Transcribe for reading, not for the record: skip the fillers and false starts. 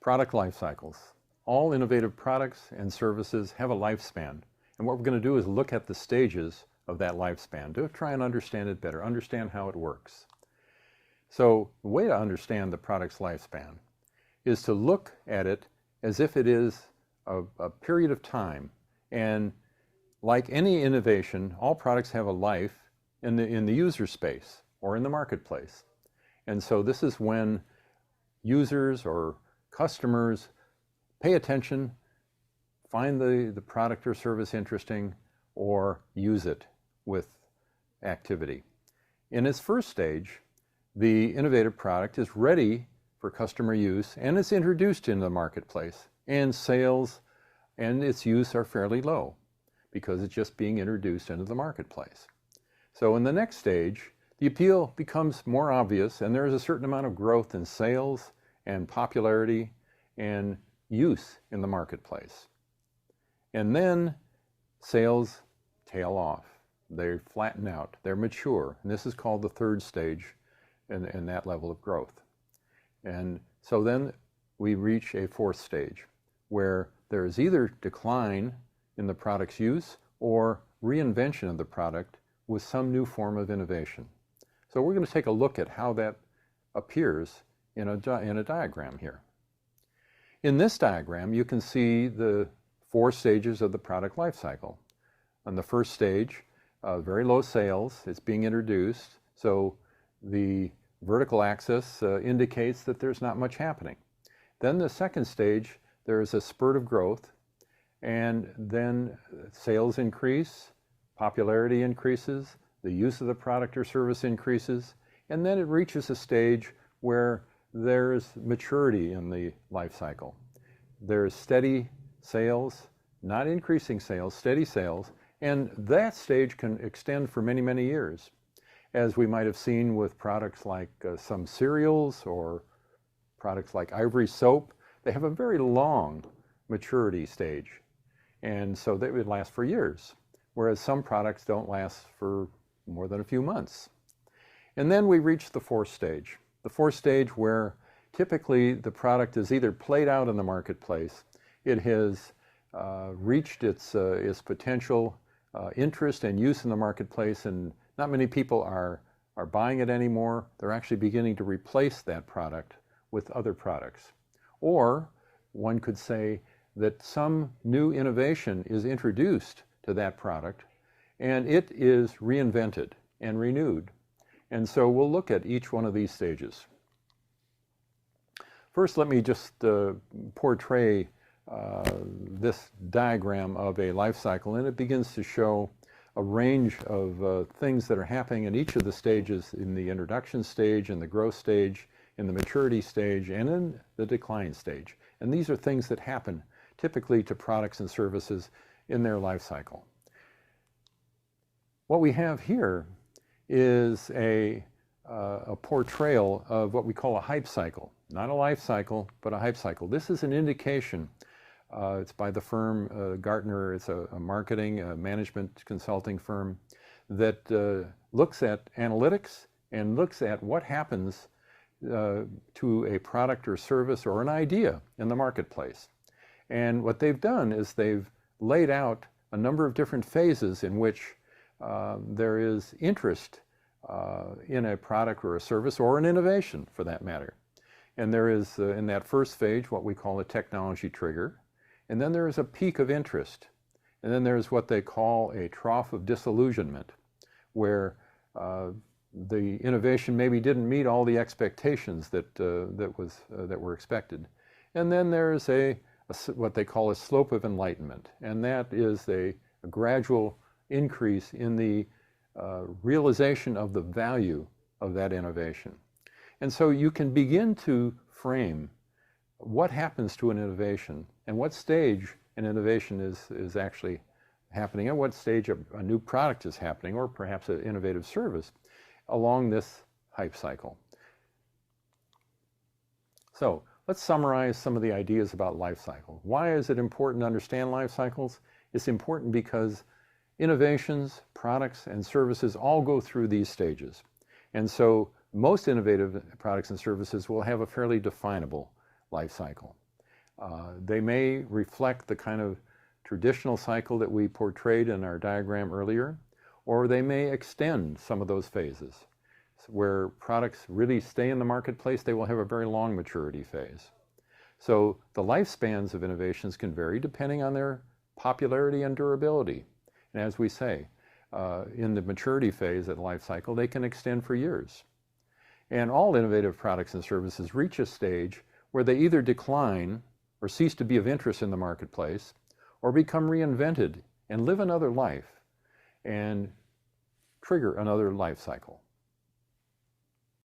Product life cycles. All innovative products and services have a lifespan. And what we're going to do is look at the stages of that lifespan to try and understand it better, understand how it works. So the way to understand the product's lifespan is to look at it as if it is a period of time. And like any innovation, all products have a life in the user space or in the marketplace. And so this is when users or customers pay attention, find the product or service interesting, or use it with activity. In its first stage, the innovative product is ready for customer use and it's introduced into the marketplace, and sales and its use are fairly low because it's just being introduced into the marketplace. So in the next stage, the appeal becomes more obvious and there is a certain amount of growth in sales and popularity and use in the marketplace. And then sales tail off. They flatten out. They're mature. And this is called the third stage in that level of growth. And so then we reach a fourth stage where there is either decline in the product's use or reinvention of the product with some new form of innovation. So we're going to take a look at how that appears in a diagram here. In this diagram, you can see the four stages of the product life cycle. On the first stage, very low sales, it's being introduced, so the vertical axis indicates that there's not much happening. Then the second stage, there is a spurt of growth, and then sales increase, popularity increases, the use of the product or service increases, and then it reaches a stage where there's maturity in the life cycle. There's steady sales, not increasing sales, steady sales, and that stage can extend for many, many years. As we might have seen with products like some cereals or products like Ivory soap, they have a very long maturity stage. And so they would last for years, whereas some products don't last for more than a few months. And then we reach the fourth stage where typically the product is either played out in the marketplace, it has reached its potential interest and use in the marketplace, and not many people are buying it anymore. They're actually beginning to replace that product with other products. Or one could say that some new innovation is introduced to that product and it is reinvented and renewed. And so we'll look at each one of these stages. First, let me just portray this diagram of a life cycle, and it begins to show a range of things that are happening in each of the stages, in the introduction stage, in the growth stage, in the maturity stage, and in the decline stage. And these are things that happen typically to products and services in their life cycle. What we have here is a portrayal of what we call a hype cycle. Not a life cycle, but a hype cycle. This is an indication. It's by the firm Gartner. It's a marketing, management consulting firm that looks at analytics and looks at what happens to a product or service or an idea in the marketplace. And what they've done is they've laid out a number of different phases in which there is interest in a product or a service or an innovation for that matter. And there is, in that first phase, what we call a technology trigger. And then there is a peak of interest. And then there's what they call a trough of disillusionment, where the innovation maybe didn't meet all the expectations that were expected. And then there's what they call a slope of enlightenment. And that is a gradual increase in the realization of the value of that innovation. And so you can begin to frame what happens to an innovation and what stage an innovation is actually happening, and what stage a new product is happening, or perhaps an innovative service along this hype cycle. So let's summarize some of the ideas about life cycle. Why is it important to understand life cycles? It's important because innovations, products, and services all go through these stages. And so most innovative products and services will have a fairly definable life cycle. They may reflect the kind of traditional cycle that we portrayed in our diagram earlier, or they may extend some of those phases. Where products really stay in the marketplace, they will have a very long maturity phase. So the lifespans of innovations can vary depending on their popularity and durability. And as we say, in the maturity phase of the life cycle, they can extend for years. And all innovative products and services reach a stage where they either decline or cease to be of interest in the marketplace, or become reinvented and live another life and trigger another life cycle.